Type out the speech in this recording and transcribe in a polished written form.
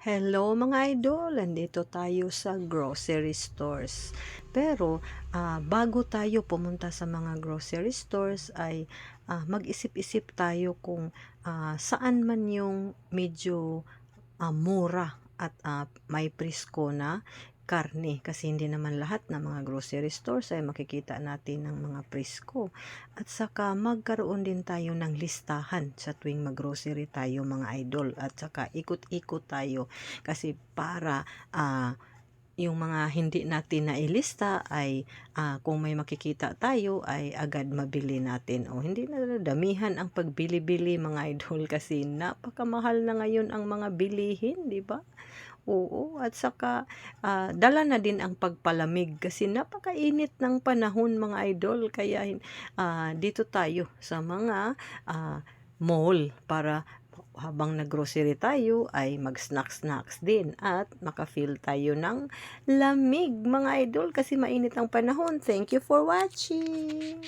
Hello mga idol, andito tayo sa grocery stores. Pero bago tayo pumunta sa mga grocery stores ay mag-isip-isip tayo kung saan man yung medyo mura at may presko na karne kasi hindi naman lahat ng mga grocery stores ay makikita natin ng mga presko. At saka magkaroon din tayo ng listahan sa tuwing mag-grocery tayo mga idol, at saka ikot-ikot tayo kasi para yung mga hindi natin nailista ay kung may makikita tayo ay agad mabili natin. O hindi na damihan ang pagbili-bili mga idol kasi napakamahal na ngayon ang mga bilihin, di ba? Oo, at saka dala na din ang pagpalamig kasi napakainit ng panahon mga idol, kaya dito tayo sa mga mall para habang naggrocery tayo ay mag-snacks din at maka-feel tayo ng lamig mga idol kasi mainit ang panahon. Thank you for watching.